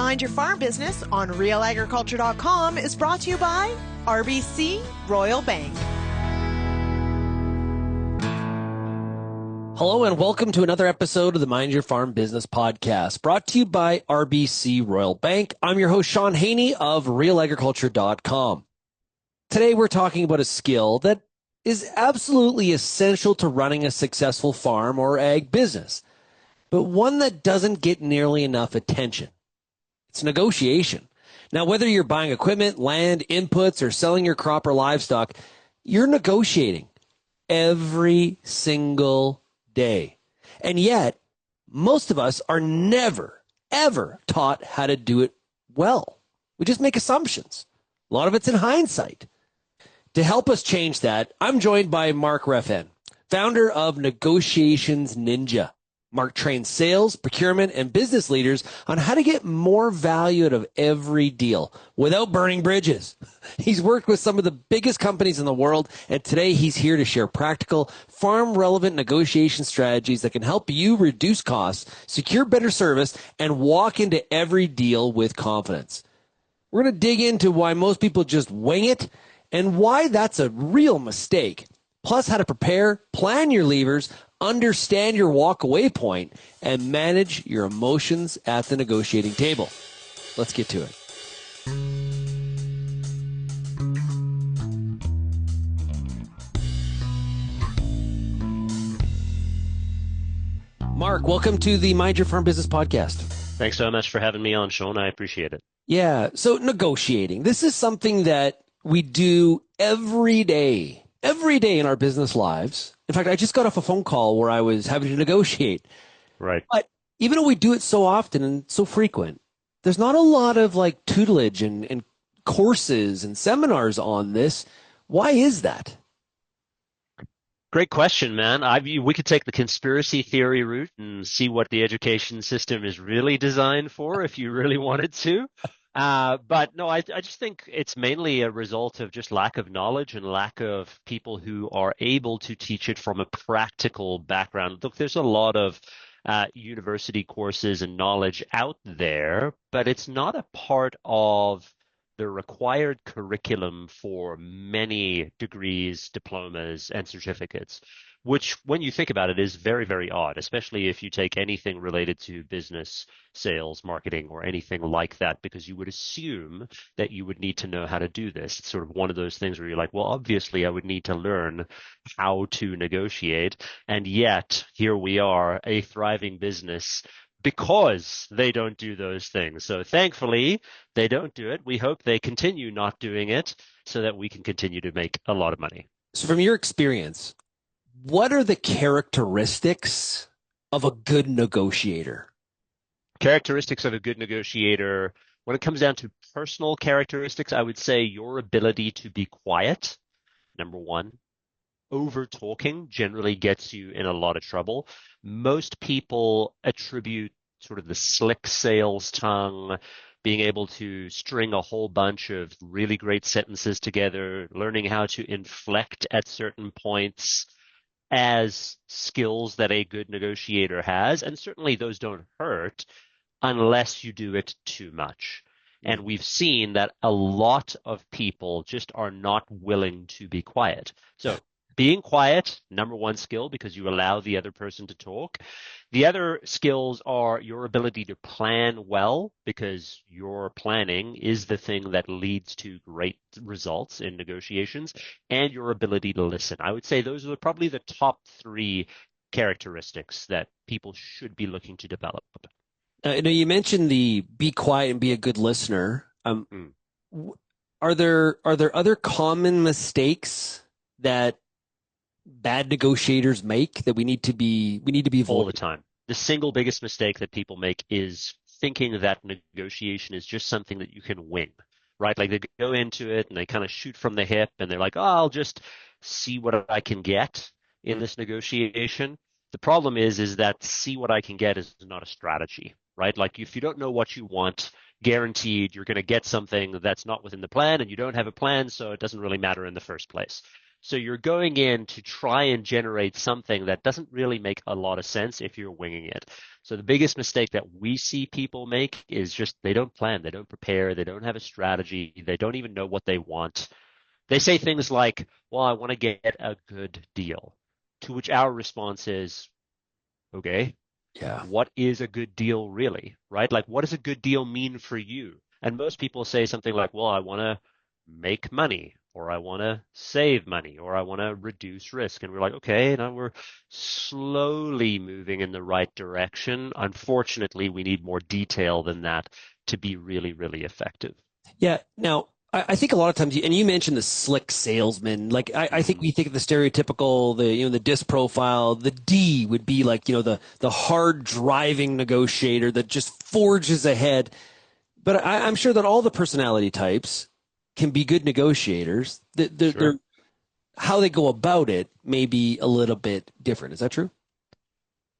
Mind Your Farm Business on RealAgriculture.com is brought to you by RBC Royal Bank. Hello and welcome to another episode of the Mind Your Farm Business podcast, brought to you by RBC Royal Bank. I'm your host, Shaun Haney of RealAgriculture.com. Today we're talking about a skill that is absolutely essential to running a successful farm or ag business, but one that doesn't get nearly enough attention. It's negotiation. Now, whether you're buying equipment, land, inputs, or selling your crop or livestock, you're negotiating every single day. And yet, most of us are never, ever taught how to do it well. We just make assumptions. A lot of it's in hindsight. To help us change that, I'm joined by Mark Raffan, founder of Negotiations Ninja. Mark trains sales, procurement, and business leaders on how to get more value out of every deal without burning bridges. He's worked with some of the biggest companies in the world, and today he's here to share practical, farm-relevant negotiation strategies that can help you reduce costs, secure better service, and walk into every deal with confidence. We're going to dig into why most people just wing it and why that's a real mistake, plus how to prepare, plan your levers, understand your walk-away point, and manage your emotions at the negotiating table. Let's get to it. Mark, welcome to the Mind Your Farm Business podcast. Thanks so much for having me on, Shaun. I appreciate it. Yeah, so negotiating. This is something that we do every day in our business lives. In fact, I just got off a phone call where I was having to negotiate. Right. But even though we do it so often and so frequent, there's not a lot of like tutelage and courses and seminars on this. Why is that? Great question, man. We could take the conspiracy theory route and see what the education system is really designed for if you really wanted to. But no, I just think it's mainly a result of just lack of knowledge and lack of people who are able to teach it from a practical background. Look, there's a lot of university courses and knowledge out there, but it's not a part of the required curriculum for many degrees, diplomas, and certificates, which, when you think about it, is very, very odd, especially if you take anything related to business, sales, marketing, or anything like that, because you would assume that you would need to know how to do this. It's sort of one of those things where you're like, well, obviously I would need to learn how to negotiate. And yet here we are, a thriving business, because they don't do those things. So thankfully, they don't do it. We hope they continue not doing it so that we can continue to make a lot of money. So from your experience, what are the characteristics of a good negotiator? Characteristics of a good negotiator, when it comes down to personal characteristics, I would say your ability to be quiet, number one. Over talking generally gets you in a lot of trouble. Most people attribute sort of the slick sales tongue, being able to string a whole bunch of really great sentences together, learning how to inflect at certain points, as skills that a good negotiator has. And certainly those don't hurt unless you do it too much. And we've seen that a lot of people just are not willing to be quiet. So being quiet, number one skill, because you allow the other person to talk. The other skills are your ability to plan well, because your planning is the thing that leads to great results in negotiations, and your ability to listen. I would say those are probably the top three characteristics that people should be looking to develop. Now you mentioned the be quiet and be a good listener. Are there other common mistakes that bad negotiators make that we need to be avoiding all the time? The single biggest mistake that people make is thinking that negotiation is just something that you can win, right? Like they go into it and they kind of shoot from the hip and they're like, oh, I'll just see what I can get in this negotiation. The problem is that see what I can get is not a strategy, right? Like if you don't know what you want, guaranteed you're going to get something that's not within the plan, and you don't have a plan, so it doesn't really matter in the first place. So you're going in to try and generate something that doesn't really make a lot of sense if you're winging it. So the biggest mistake that we see people make is just they don't plan, they don't prepare, they don't have a strategy, they don't even know what they want. They say things like, well, I want to get a good deal, to which our response is, okay, Yeah. what is a good deal really, right? Like, what does a good deal mean for you? And most people say something like, well, I want to make money, or I want to save money, or I want to reduce risk. And we're like, okay, now we're slowly moving in the right direction. Unfortunately, we need more detail than that to be really, really effective. Yeah. Now, I think a lot of times, and you mentioned the slick salesman. Like, I think we think of the stereotypical, the disc profile. The D would be like, the hard driving negotiator that just forges ahead. But I'm sure that all the personality types can be good negotiators. Sure. How they go about it may be a little bit different. Is that true?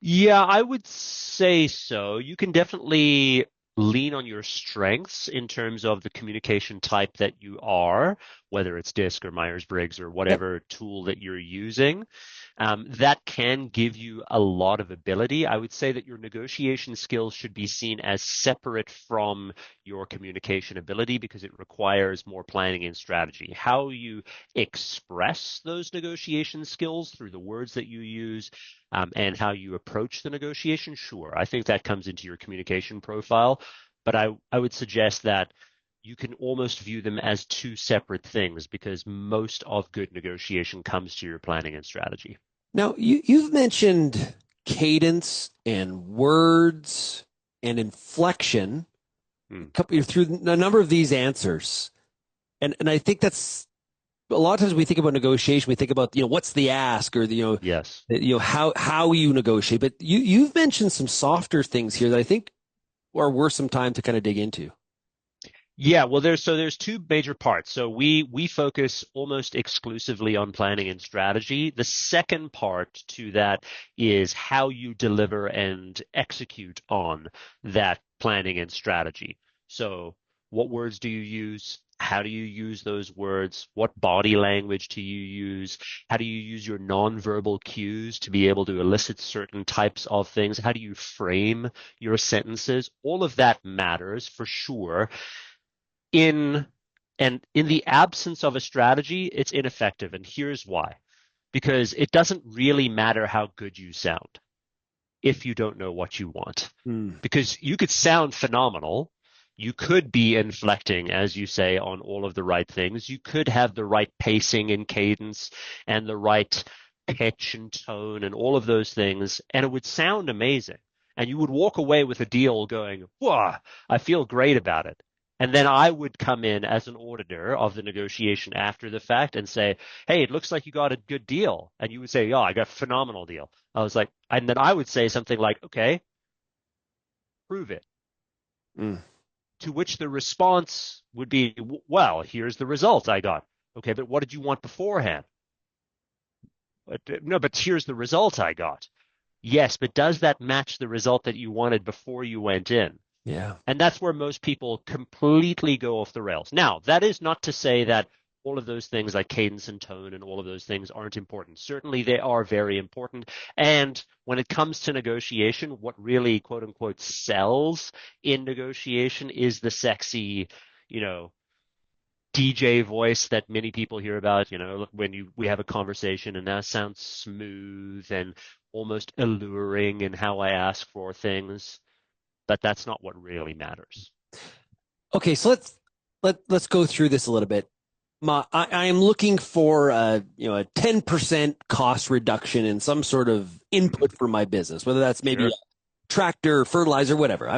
Yeah, I would say so. You can definitely lean on your strengths in terms of the communication type that you are, whether it's DISC or Myers-Briggs or Yep. whatever tool that you're using. That can give you a lot of ability. I would say that your negotiation skills should be seen as separate from your communication ability because it requires more planning and strategy. How you express those negotiation skills through the words that you use, and how you approach the negotiation, sure. I think that comes into your communication profile, but I would suggest that you can almost view them as two separate things because most of good negotiation comes to your planning and strategy. Now, you've mentioned cadence and words and inflection through a number of these answers. And I think that's a lot of times we think about negotiation, we think about, what's the ask or Yes. how you negotiate. But you've mentioned some softer things here that I think are worth some time to kind of dig into. Yeah, well, there's two major parts. So we focus almost exclusively on planning and strategy. The second part to that is how you deliver and execute on that planning and strategy. So what words do you use? How do you use those words? What body language do you use? How do you use your nonverbal cues to be able to elicit certain types of things? How do you frame your sentences? All of that matters for sure. In the absence of a strategy, it's ineffective. And here's why. Because it doesn't really matter how good you sound if you don't know what you want. Because you could sound phenomenal. You could be inflecting, as you say, on all of the right things. You could have the right pacing and cadence and the right pitch and tone and all of those things, and it would sound amazing. And you would walk away with a deal going, "Wow, I feel great about it." And then I would come in as an auditor of the negotiation after the fact and say, "Hey, it looks like you got a good deal." And you would say, "Yeah, I got a phenomenal deal." I was like, and then I would say something like, "Okay, prove it." To which the response would be, "Well, here's the result I got." "Okay, but what did you want beforehand?" "No, but here's the result I got." "Yes, but does that match the result that you wanted before you went in?" Yeah. And that's where most people completely go off the rails. Now, that is not to say that all of those things like cadence and tone and all of those things aren't important. Certainly they are very important. And when it comes to negotiation, what really, quote unquote, sells in negotiation is the sexy, DJ voice that many people hear about, when we have a conversation and that sounds smooth and almost alluring in how I ask for things. But that's not what really matters. Okay, so let's go through this a little bit. I am looking for a 10% cost reduction in some sort of input for my business, whether that's maybe Sure. a tractor, fertilizer, whatever.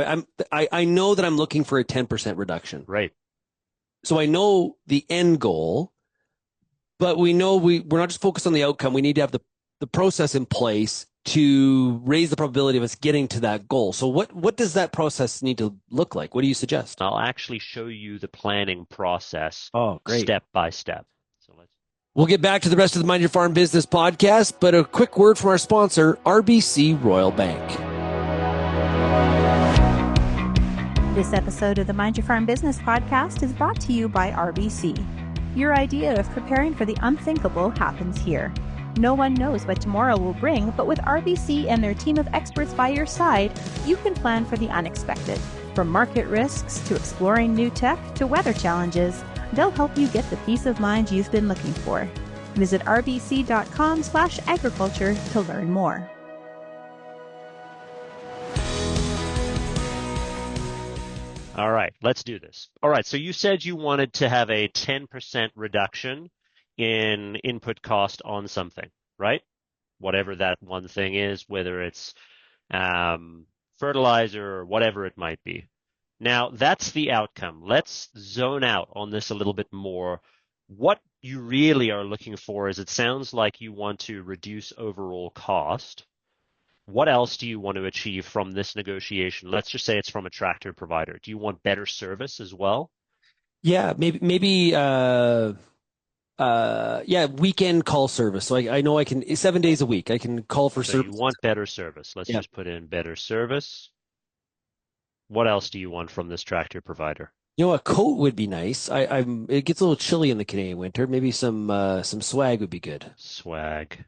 I know that I'm looking for a 10% reduction. Right. So I know the end goal, but we know we're not just focused on the outcome. We need to have the process in place to raise the probability of us getting to that goal. So what does that process need to look like? What do you suggest? I'll actually show you the planning process Great. step by step. So We'll get back to the rest of the Mind Your Farm Business podcast, but a quick word from our sponsor, RBC Royal Bank. This episode of the Mind Your Farm Business podcast is brought to you by RBC. Your idea of preparing for the unthinkable happens here. No one knows what tomorrow will bring, but with RBC and their team of experts by your side, you can plan for the unexpected. From market risks to exploring new tech to weather challenges, they'll help you get the peace of mind you've been looking for. Visit rbc.com/agriculture to learn more. All right, let's do this. All right, so you said you wanted to have a 10% reduction in input cost on something, right? Whatever that one thing is, whether it's fertilizer or whatever it might be. Now, that's the outcome. Let's zone out on this a little bit more. What you really are looking for is, it sounds like you want to reduce overall cost. What else do you want to achieve from this negotiation? Let's just say it's from a tractor provider. Do you want better service as well? Yeah, maybe weekend call service. So I know I can 7 days a week. I can call for So service. you want better service. Let's just put in better service. What else do you want from this tractor provider? A coat would be nice. It gets a little chilly in the Canadian winter. Maybe some swag would be good. Swag.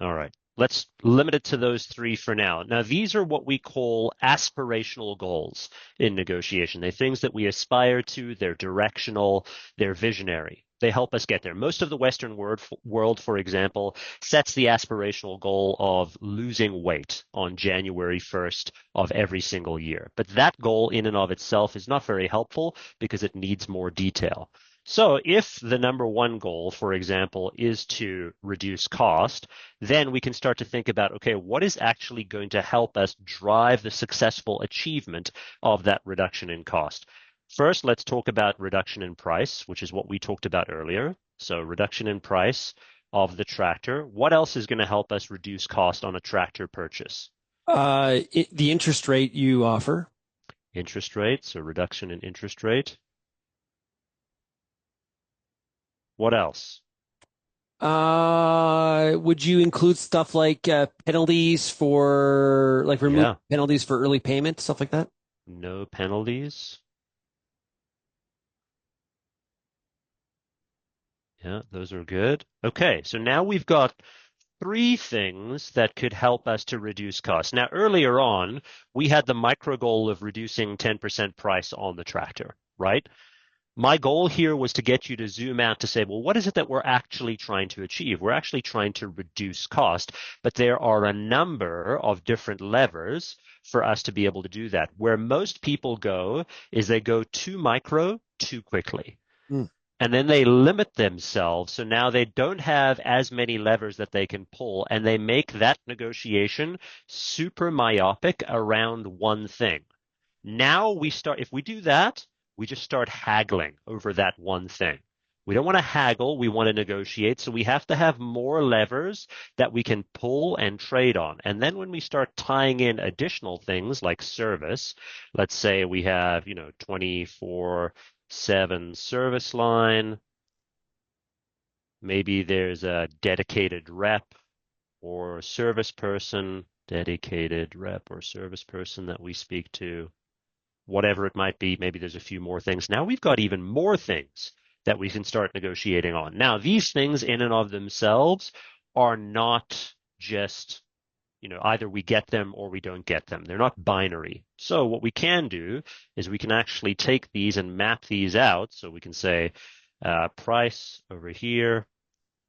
All right. Let's limit it to those three for now. Now, these are what we call aspirational goals in negotiation. They're things that we aspire to. They're directional. They're visionary. They help us get there. Most of the Western world, for example, sets the aspirational goal of losing weight on January 1st of every single year. But that goal in and of itself is not very helpful because it needs more detail. So if the number one goal, for example, is to reduce cost, then we can start to think about, okay, what is actually going to help us drive the successful achievement of that reduction in cost? First, let's talk about reduction in price, which is what we talked about earlier. So reduction in price of the tractor. What else is going to help us reduce cost on a tractor purchase? The interest rate you offer. Interest rate, so reduction in interest rate. What else? Would you include stuff like penalties for remove penalties for early payment, stuff like that? No penalties. Yeah, those are good. Okay, so now we've got three things that could help us to reduce costs. Now, earlier on, we had the micro goal of reducing 10% price on the tractor, right? My goal here was to get you to zoom out to say, well, what is it that we're actually trying to achieve? We're actually trying to reduce cost, but there are a number of different levers for us to be able to do that. Where most people go is they go too micro too quickly. And then they limit themselves. So now they don't have as many levers that they can pull, and they make that negotiation super myopic around one thing. Now if we do that, we just start haggling over that one thing. We don't want to haggle, we want to negotiate. So we have to have more levers that we can pull and trade on. And then when we start tying in additional things like service, let's say we have, 24/7 service line. Maybe there's a dedicated rep or service person, dedicated rep or service person that we speak to. Whatever it might be, maybe there's a few more things. Now we've got even more things that we can start negotiating on. Now, these things in and of themselves are not just, either we get them or we don't get them. They're not binary. So what we can do is we can actually take these and map these out. So we can say price over here,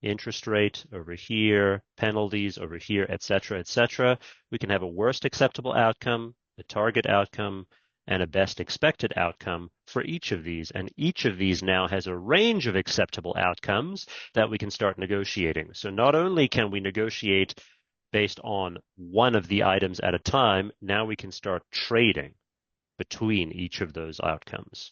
interest rate over here, penalties over here, et cetera, et cetera. We can have a worst acceptable outcome, a target outcome, and a best expected outcome for each of these. And each of these now has a range of acceptable outcomes that we can start negotiating. So not only can we negotiate based on one of the items at a time, now we can start trading between each of those outcomes.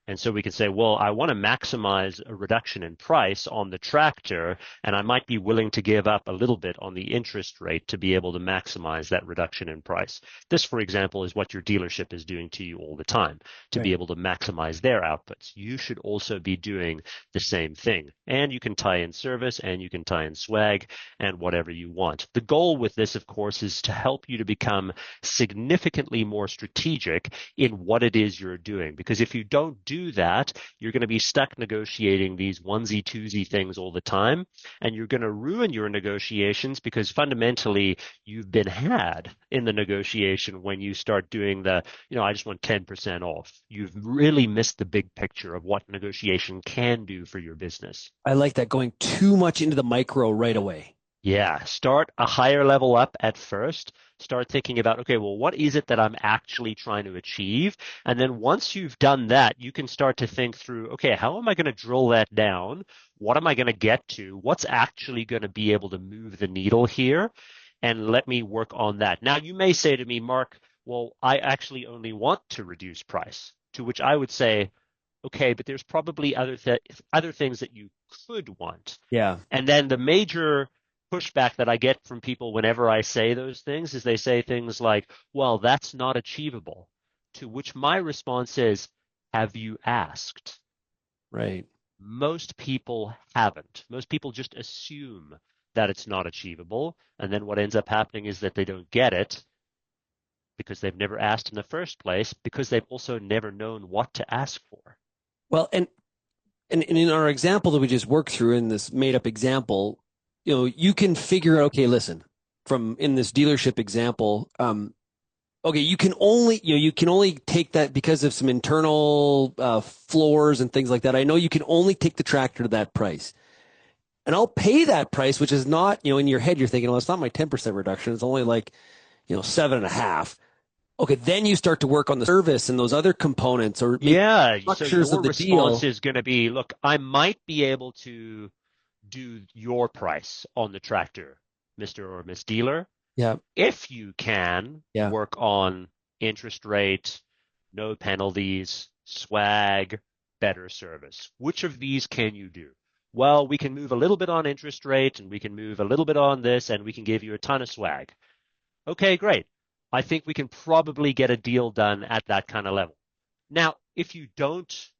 And so we can say, well, I want to maximize a reduction in price on the tractor, and I might be willing to give up a little bit on the interest rate to be able to maximize that reduction in price. This, for example, is what your dealership is doing to you all the time to be able to maximize their outputs. You should also be doing the same thing. And you can tie in service, and you can tie in swag, and whatever you want. The goal with this, of course, is to help you to become significantly more strategic in what it is you're doing. Because if you don't do do that, you're going to be stuck negotiating these onesie twosie things all the time, and you're going to ruin your negotiations because fundamentally you've been had in the negotiation when you start doing the, I just want 10% off. You've really missed the big picture of what negotiation can do for your business. I like that, going too much into the micro right away. Yeah, start a higher level up at first. Start thinking about, okay, well, what is it that I'm actually trying to achieve? And then once you've done that, you can start to think through, okay, how am I going to drill that down? What am I going to get to? What's actually going to be able to move the needle here? And let me work on that. Now, you may say to me, Mark, well, I actually only want to reduce price, to which I would say, okay, but there's probably other things that you could want. Yeah. And then the major pushback that I get from people whenever I say those things is they say things like, well, that's not achievable. To which my response is, have you asked? Right. Most people haven't. Most people just assume that it's not achievable. And then what ends up happening is that they don't get it because they've never asked in the first place, because they've also never known what to ask for. Well, and in our example that we just worked through, in this made up example, you can figure out, okay, listen, from in this dealership example, okay, you can only take that because of some internal floors and things like that. I know you can only take the tractor to that price. And I'll pay that price, which is not, in your head, you're thinking, well, it's not my 10% reduction. It's only like, 7.5. Okay, then you start to work on the service and those other components or structures so of the deal. Your response is going to be, look, I might be able to do your price on the tractor, Mr. or Miss Dealer. Yeah. If you can work on interest rate, no penalties, swag, better service. Which of these can you do? Well, we can move a little bit on interest rate and we can move a little bit on this and we can give you a ton of swag. Okay, great. I think we can probably get a deal done at that kind of level. Now, if you don't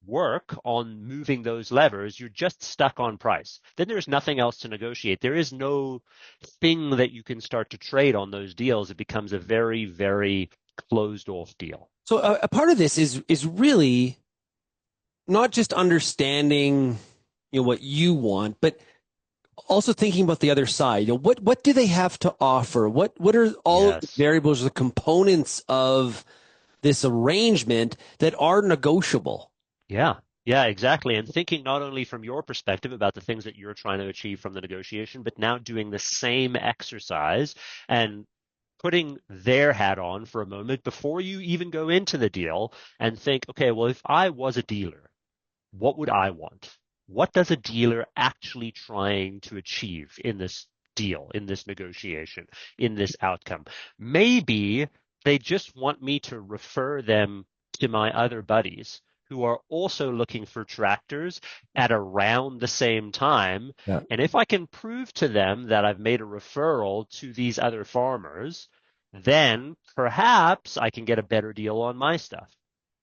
work on moving those levers, you're just stuck on price. Then there's nothing else to negotiate. There is no thing that you can start to trade on those deals. It becomes a very, very closed off deal. So a part of this is really not just understanding, what you want, but also thinking about the other side. What do they have to offer? What are all of the variables, the components of this arrangement that are negotiable? Yeah, exactly. And thinking not only from your perspective about the things that you're trying to achieve from the negotiation, but now doing the same exercise and putting their hat on for a moment before you even go into the deal and think, okay, well, if I was a dealer, what would I want? What does a dealer actually trying to achieve in this deal, in this negotiation, in this outcome? Maybe they just want me to refer them to my other buddies who are also looking for tractors at around the same time. Yeah. And if I can prove to them that I've made a referral to these other farmers, then perhaps I can get a better deal on my stuff.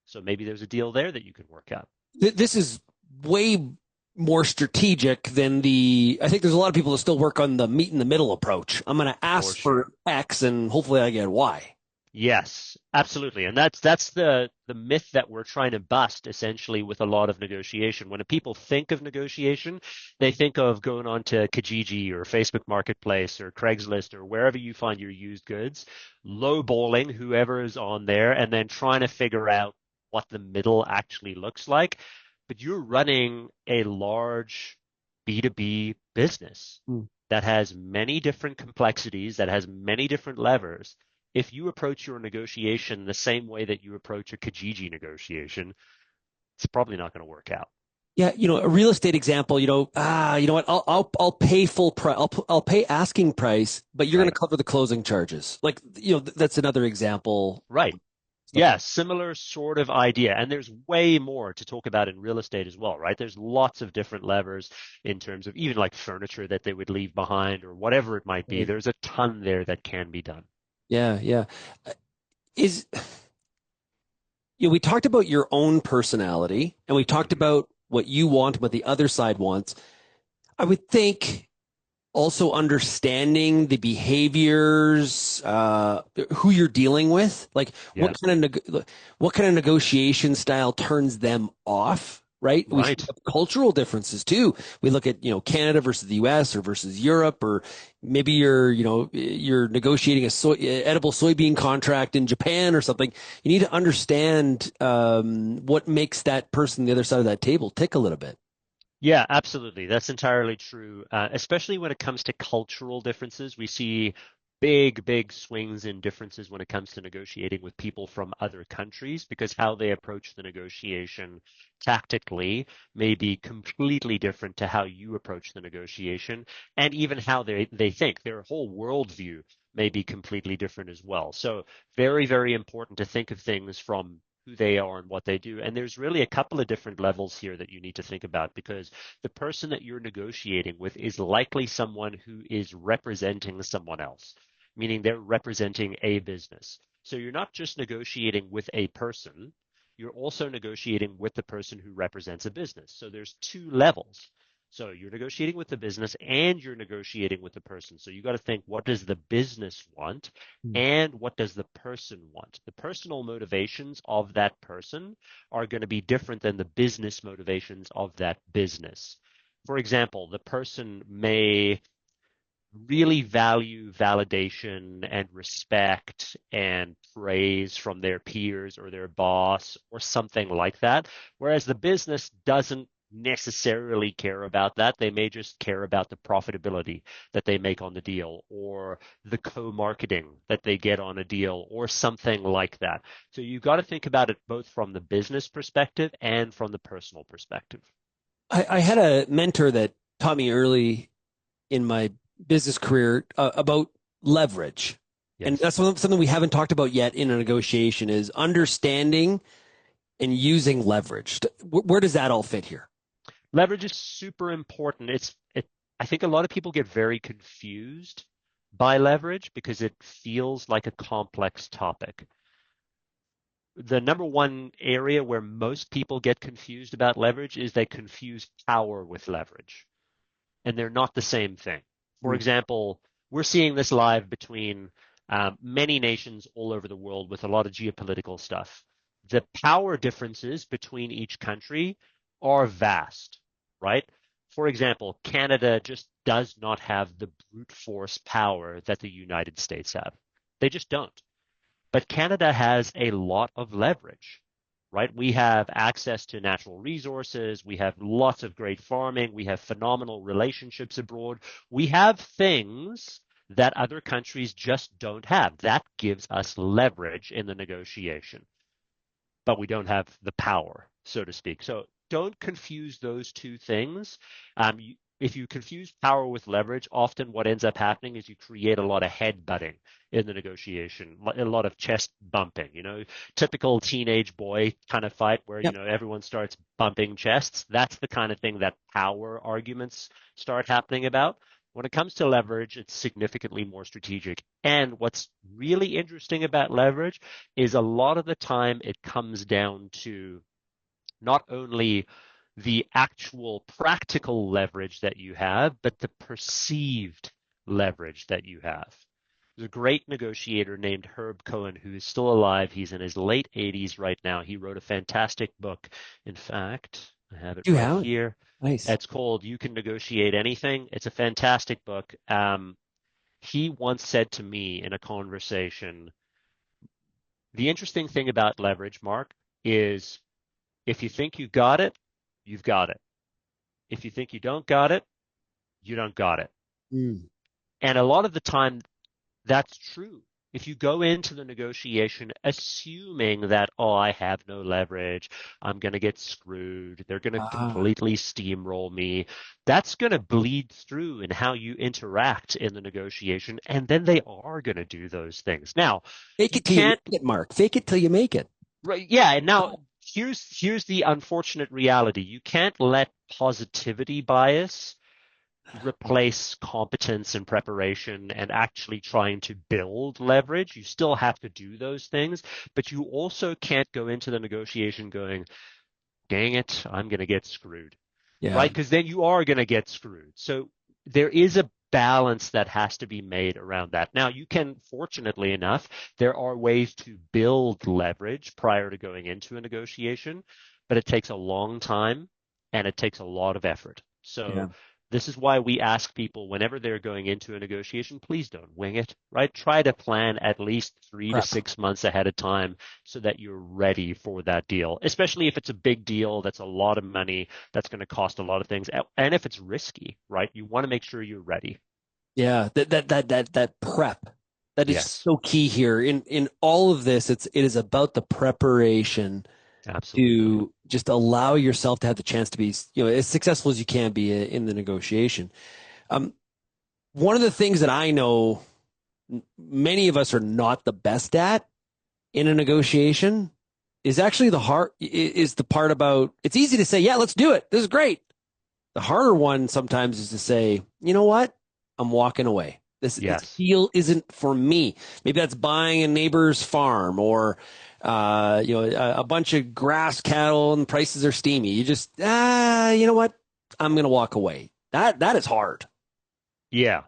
So maybe there's a deal there that you can work out. This is way more strategic than I think there's a lot of people that still work on the meet in the middle approach. I'm going to ask for X and hopefully I get Y. Yes, absolutely. And that's the myth that we're trying to bust essentially with a lot of negotiation. When people think of negotiation, they think of going on to Kijiji or Facebook Marketplace or Craigslist or wherever you find your used goods, lowballing whoever is on there and then trying to figure out what the middle actually looks like. But you're running a large B2B business that has many different complexities, that has many different levers. If you approach your negotiation the same way that you approach a Kijiji negotiation, it's probably not going to work out. Yeah, a real estate example, you know what? I'll pay full price. I'll pay asking price, but you're going to cover the closing charges. Like, that's another example. Right. Yeah, similar sort of idea. And there's way more to talk about in real estate as well, right? There's lots of different levers in terms of even like furniture that they would leave behind or whatever it might be. Yeah. There's a ton there that can be done. Yeah. We talked about your own personality and we talked about what you want, what the other side wants. I would think also understanding the behaviors, who you're dealing with, like Yeah, what kind of negotiation style turns them off, right? We right. have cultural differences too. We look at, Canada versus the US or versus Europe, or maybe you're negotiating a edible soybean contract in Japan or something. You need to understand what makes that person on the other side of that table tick a little bit. Yeah, absolutely. That's entirely true. Especially when it comes to cultural differences, we see big swings in differences when it comes to negotiating with people from other countries because how they approach the negotiation tactically may be completely different to how you approach the negotiation, and even how they think. Their whole worldview may be completely different as well. So very important to think of things from who they are and what they do. And there's really a couple of different levels here that you need to think about because the person that you're negotiating with is likely someone who is representing someone else, meaning they're representing a business. So you're not just negotiating with a person, you're also negotiating with the person who represents a business. So there's two levels. So you're negotiating with the business and you're negotiating with the person. So you got to think, what does the business want and what does the person want? The personal motivations of that person are going to be different than the business motivations of that business. For example, the person may really value validation and respect and praise from their peers or their boss or something like that, whereas the business doesn't necessarily care about that. They may just care about the profitability that they make on the deal or the co-marketing that they get on a deal or something like that. So you've got to think about it both from the business perspective and from the personal perspective. I had a mentor that taught me early in my business career about leverage. And Yes. that's something we haven't talked about yet in a negotiation is understanding and using leverage. Where does that all fit here? Leverage is super important. I think a lot of people get very confused by leverage because it feels like a complex topic. The number one area where most people get confused about leverage is they confuse power with leverage, and they're not the same thing. For Mm. example, we're seeing this live between many nations all over the world with a lot of geopolitical stuff. The power differences between each country are vast, right? For example, Canada just does not have the brute force power that the United States have. They just don't. But Canada has a lot of leverage, right? We have access to natural resources. We have lots of great farming. We have phenomenal relationships abroad. We have things that other countries just don't have. That gives us leverage in the negotiation, but we don't have the power, so to speak. So don't confuse those two things. If you confuse power with leverage, often what ends up happening is you create a lot of head butting in the negotiation, a lot of chest bumping, typical teenage boy kind of fight where, Yep. everyone starts bumping chests. That's the kind of thing that power arguments start happening about. When it comes to leverage, it's significantly more strategic. And what's really interesting about leverage is a lot of the time it comes down to not only the actual practical leverage that you have, but the perceived leverage that you have. There's a great negotiator named Herb Cohen who is still alive. He's in his late 80s right now. He wrote a fantastic book. In fact, I have it You right have it. here. Nice. It's called You Can Negotiate Anything. It's a fantastic book. He once said to me in a conversation, the interesting thing about leverage, Mark, is if you think you got it, you've got it. If you think you don't got it, you don't got it. Mm. And a lot of the time, that's true. If you go into the negotiation assuming that, oh, I have no leverage, I'm going to get screwed, they're going to Ah. completely steamroll me, that's going to bleed through in how you interact in the negotiation. And then they are going to do those things. Now, Fake you it till you make can't, it, Mark. Fake it till you make it. right? Yeah. And now here's the unfortunate reality. You can't let positivity bias replace competence and preparation and actually trying to build leverage. You still have to do those things, but you also can't go into the negotiation going, dang it, I'm going to get screwed, Yeah. right? Because then you are going to get screwed. So there is a balance that has to be made around that. Now, you can, fortunately enough, there are ways to build leverage prior to going into a negotiation, but it takes a long time and it takes a lot of effort. Yeah. So this is why we ask people whenever they're going into a negotiation, please don't wing it, right? Try to plan at least 3 to Prep. 6 months ahead of time so that you're ready for that deal, especially if it's a big deal that's a lot of money, that's going to cost a lot of things. And if it's risky, right? You want to make sure you're ready. Yeah, that prep. That is Yes, so key here. In all of this, it is about the preparation absolutely. to just allow yourself to have the chance to be, as successful as you can be in the negotiation. Um, One of the things that I know many of us are not the best at in a negotiation is actually the part about it's easy to say, yeah, let's do it. This is great. The harder one sometimes is to say, you know what? I'm walking away. This Yes. deal isn't for me. Maybe that's buying a neighbor's farm or a bunch of grass cattle and prices are steamy. You just you know what? I'm gonna walk away. That is hard. Yeah.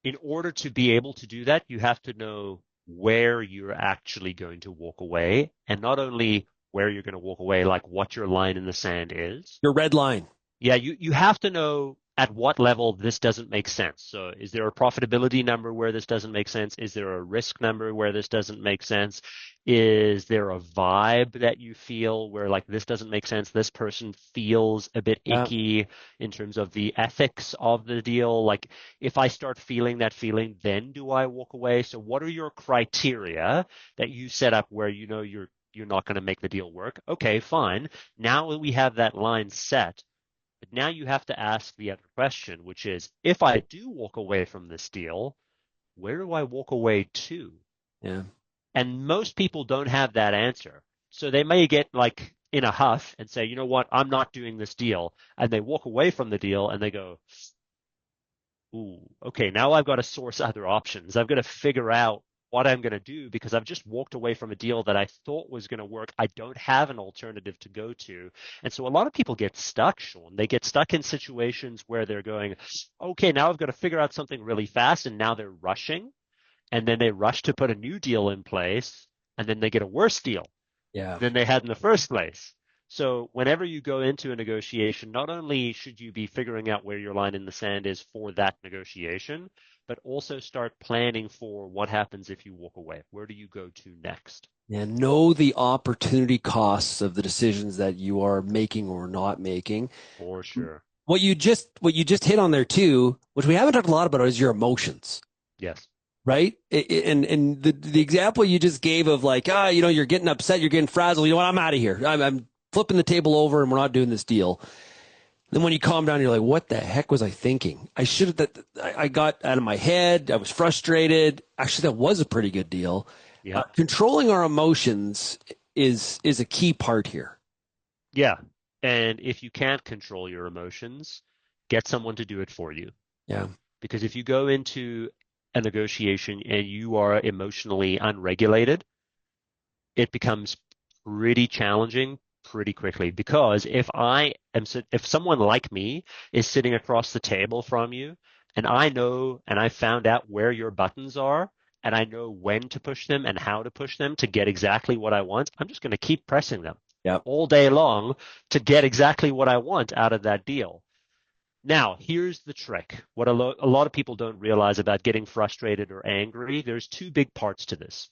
In order to be able to do that, you have to know where you're actually going to walk away, and not only where you're going to walk away, like what your line in the sand is. Your red line. Yeah, you have to know at what level this doesn't make sense. So is there a profitability number where this doesn't make sense? Is there a risk number where this doesn't make sense? Is there a vibe that you feel where like this doesn't make sense? This person feels a bit Yeah. icky in terms of the ethics of the deal. Like if I start feeling that feeling, then do I walk away? So what are your criteria that you set up where you know you're not going to make the deal work? Okay, fine. Now that we have that line set, but now you have to ask the other question, which is, if I do walk away from this deal, where do I walk away to? Yeah. And most people don't have that answer. So they may get like in a huff and say, you know what, I'm not doing this deal. And they walk away from the deal and they go, ooh, okay, now I've got to source other options. I've got to figure out what I'm going to do because I've just walked away from a deal that I thought was going to work. I don't have an alternative to go to. And so a lot of people get stuck, Shaun. They get stuck in situations where they're going, okay, now I've got to figure out something really fast. And now they're rushing. And then they rush to put a new deal in place. And then they get a worse deal Yeah. than they had in the first place. So whenever you go into a negotiation, not only should you be figuring out where your line in the sand is for that negotiation, but also start planning for what happens if you walk away. Where do you go to next? And know the opportunity costs of the decisions that you are making or not making. For sure. What you just hit on there too, which we haven't talked a lot about, is your emotions. Yes. Right? And the example you just gave of like, you're getting upset, you're getting frazzled. You know what? I'm out of here. I'm flipping the table over and we're not doing this deal. Then when you calm down, you're like, what the heck was I thinking? I got out of my head. I was frustrated. Actually, that was a pretty good deal. Yeah. Controlling our emotions is a key part here. Yeah. And if you can't control your emotions, get someone to do it for you. Yeah. Because if you go into a negotiation and you are emotionally unregulated, it becomes pretty challenging pretty quickly. Because if someone like me is sitting across the table from you, and I know and I found out where your buttons are, and I know when to push them and how to push them to get exactly what I want, I'm just going to keep pressing them Yep. all day long to get exactly what I want out of that deal. Now, here's the trick. What a lot of people don't realize about getting frustrated or angry, there's two big parts to this.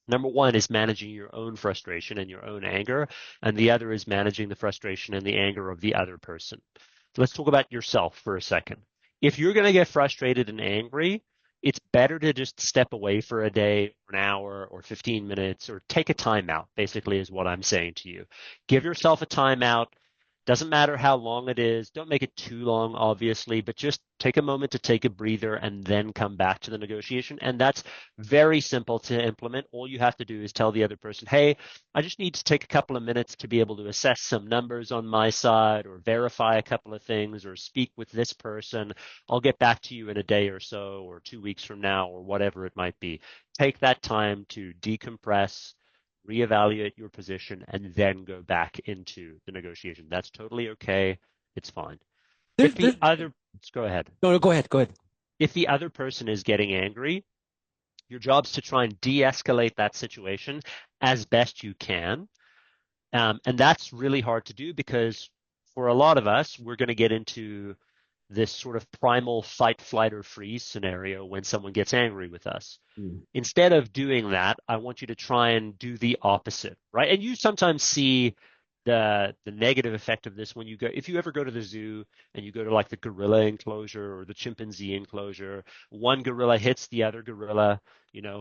Number one is managing your own frustration and your own anger, and the other is managing the frustration and the anger of the other person. So let's talk about yourself for a second. If you're going to get frustrated and angry, it's better to just step away for a day, or an hour, or 15 minutes, or take a timeout, basically, is what I'm saying to you. Give yourself a timeout. Doesn't matter how long it is. Don't make it too long, obviously, but just take a moment to take a breather and then come back to the negotiation. And that's very simple to implement. All you have to do is tell the other person, hey, I just need to take a couple of minutes to be able to assess some numbers on my side or verify a couple of things or speak with this person. I'll get back to you in a day or so or 2 weeks from now or whatever it might be. Take that time to decompress, reevaluate your position, and then go back into the negotiation. That's totally okay. It's fine. There, But the there, other, let's go ahead. no, go ahead. Go ahead. if the other person is getting angry, your job's to try and de-escalate that situation as best you can. And that's really hard to do because for a lot of us, we're going to get into this sort of primal fight, flight, or freeze scenario when someone gets angry with us. Instead of doing that, I want you to try and do the opposite, right? And you sometimes see the negative effect of this when you go, if you ever go to the zoo and you go to like the gorilla enclosure or the chimpanzee enclosure, one gorilla hits the other gorilla,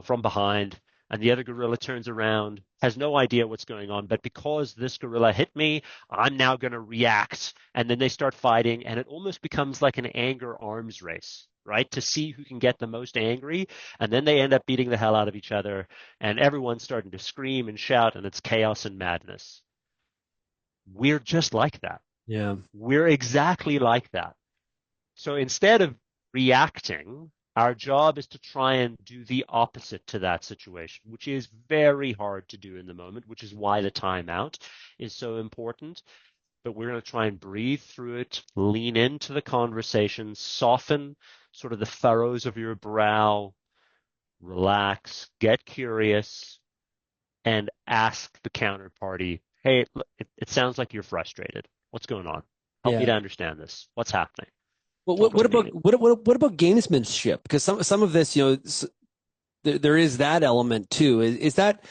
from behind, and the other gorilla turns around, has no idea what's going on, but because this gorilla hit me, I'm now going to react. And then they start fighting, and it almost becomes like an anger arms race, right? To see who can get the most angry, and then they end up beating the hell out of each other, and everyone's starting to scream and shout, and it's chaos and madness. We're just like that. Yeah. We're exactly like that. So instead of reacting, our job is to try and do the opposite to that situation, which is very hard to do in the moment, which is why the timeout is so important. But we're going to try and breathe through it, lean into the conversation, soften sort of the furrows of your brow, relax, get curious, and ask the counterparty, hey, it sounds like you're frustrated. What's going on? Help me to understand this. What's happening? Well, what about gamesmanship? Because some of this, there is that element too. Does that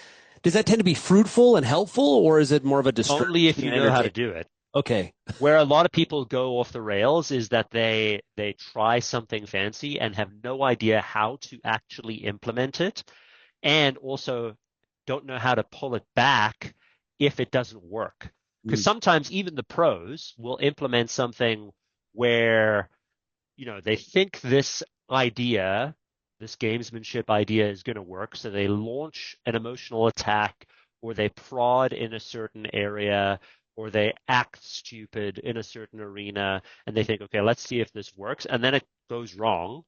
tend to be fruitful and helpful, or is it more of a distraction? Only if you know how to do it. Okay. Where a lot of people go off the rails is that they try something fancy and have no idea how to actually implement it, and also don't know how to pull it back if it doesn't work. Because sometimes even the pros will implement something where they think this idea, this gamesmanship idea is going to work. So they launch an emotional attack, or they prod in a certain area, or they act stupid in a certain arena, and they think, okay, let's see if this works. And then it goes wrong.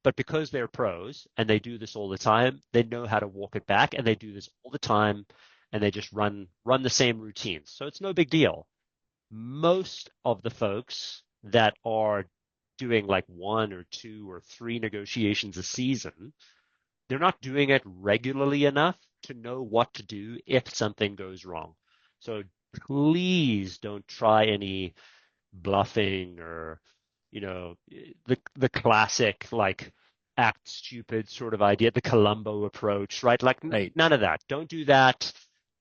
But because they're pros and they do this all the time, they know how to walk it back, and they do this all the time, and they just run the same routines. So it's no big deal. Most of the folks that are doing like 1 or 2 or 3 negotiations a season, they're not doing it regularly enough to know what to do if something goes wrong. So please don't try any bluffing or, the classic like act stupid sort of idea, the Columbo approach, right? None of that. Don't do that.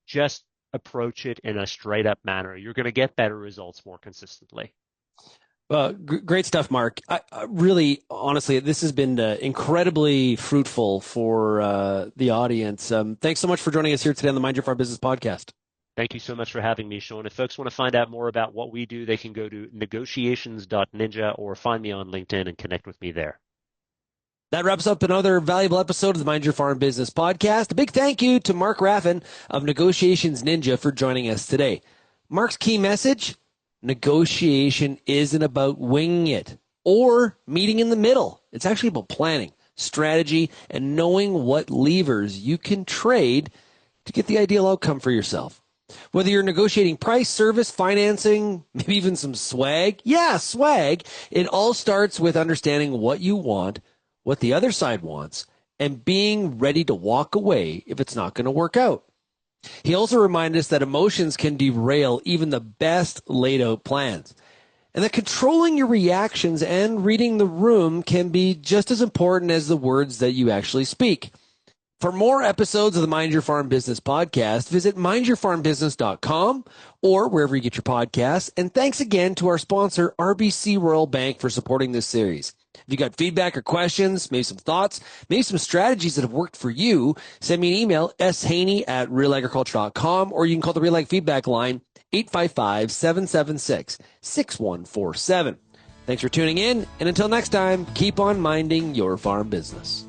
Just approach it in a straight up manner. You're going to get better results more consistently. Well, great stuff, Mark. I really, honestly, this has been incredibly fruitful for the audience. Thanks so much for joining us here today on the Mind Your Farm Business podcast. Thank you so much for having me, Shaun. If folks want to find out more about what we do, they can go to negotiations.ninja or find me on LinkedIn and connect with me there. That wraps up another valuable episode of the Mind Your Farm Business podcast. A big thank you to Mark Raffan of Negotiations Ninja for joining us today. Mark's key message: negotiation isn't about winging it or meeting in the middle. It's actually about planning, strategy, and knowing what levers you can trade to get the ideal outcome for yourself. Whether you're negotiating price, service, financing, maybe even some swag. Yeah, swag. It all starts with understanding what you want, what the other side wants, and being ready to walk away if it's not going to work out. He also reminded us that emotions can derail even the best laid out plans, and that controlling your reactions and reading the room can be just as important as the words that you actually speak. For more episodes of the Mind Your Farm Business podcast, visit mindyourfarmbusiness.com or wherever you get your podcasts. And thanks again to our sponsor, RBC Royal Bank, for supporting this series. If you got feedback or questions, maybe some thoughts, maybe some strategies that have worked for you, send me an email, shaney@realagriculture.com, or you can call the Real Ag Feedback line, 855-776-6147. Thanks for tuning in, and until next time, keep on minding your farm business.